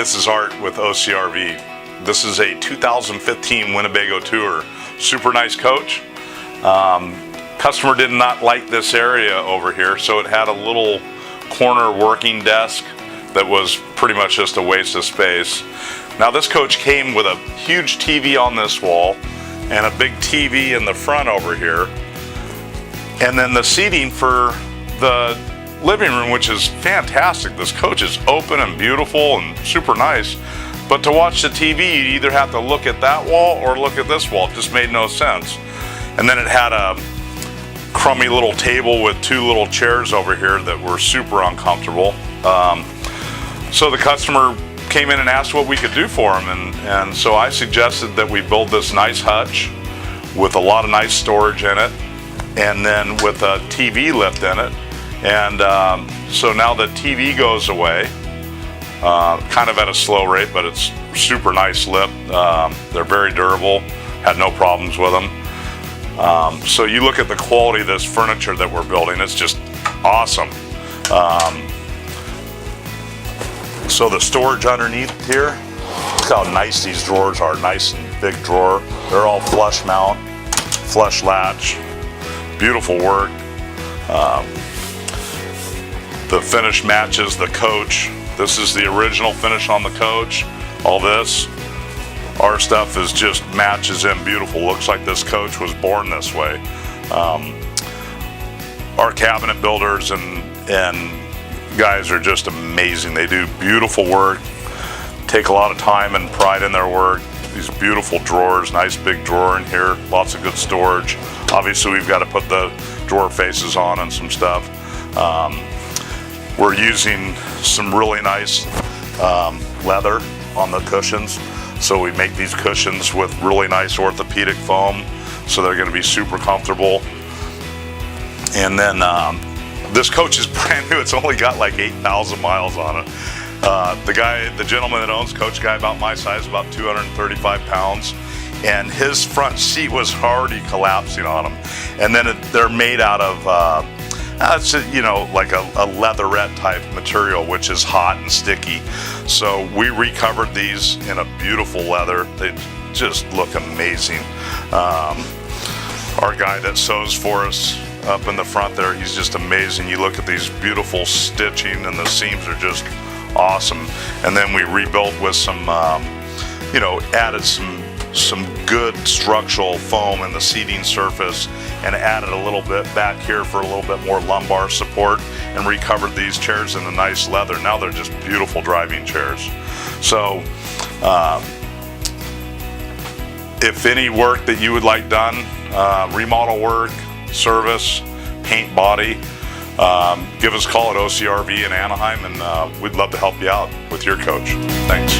this is Art with OCRV. This is a 2015 Winnebago Tour. Super nice coach. Customer did not like this area over here, so it had a little corner working desk that was pretty much just a waste of space. Now this coach came with a huge TV on this wall and a big TV in the front over here, and then the seating for the living room, which is fantastic. This coach is open and beautiful and super nice, but to watch the TV you'd either have to look at that wall or look at this wall. It just made no sense. And then it had a crummy little table with two little chairs over here that were super uncomfortable. So the customer came in and asked what we could do for him, and so I suggested that we build this nice hutch with a lot of nice storage in it, and then with a TV lift in it. And so now the TV goes away, kind of at a slow rate, but it's super nice lift. They're very durable, had no problems with them. So you look at the quality of this furniture that we're building, it's just awesome. So the storage underneath here, look how nice these drawers are, nice and big drawer. They're all flush mount, flush latch, beautiful work. The finish matches the coach. This is the original finish on the coach. All this, our stuff is just matches in beautiful. Looks like this coach was born this way. Our cabinet builders and guys are just amazing. They do beautiful work, take a lot of time and pride in their work. These beautiful drawers, nice big drawer in here, lots of good storage. Obviously we've got to put the drawer faces on and some stuff. We're using some really nice leather on the cushions. So we make these cushions with really nice orthopedic foam, so they're going to be super comfortable. And then this coach is brand new. It's only got like 8,000 miles on it. The gentleman that owns Coach, guy about my size, about 235 pounds, and his front seat was already collapsing on him. And then they're made out of it's like a leatherette type material, which is hot and sticky. So we recovered these in a beautiful leather. They just look amazing. Our guy that sews for us up in the front there, he's just amazing. You look at these beautiful stitching and the seams are just awesome. And then we rebuilt with some, added some good structural foam in the seating surface and added a little bit back here for a little bit more lumbar support, and recovered these chairs in a nice leather. Now they're just beautiful driving chairs. So if any work that you would like done, remodel work, service, paint, body, give us a call at OCRV in Anaheim, and we'd love to help you out with your coach. Thanks.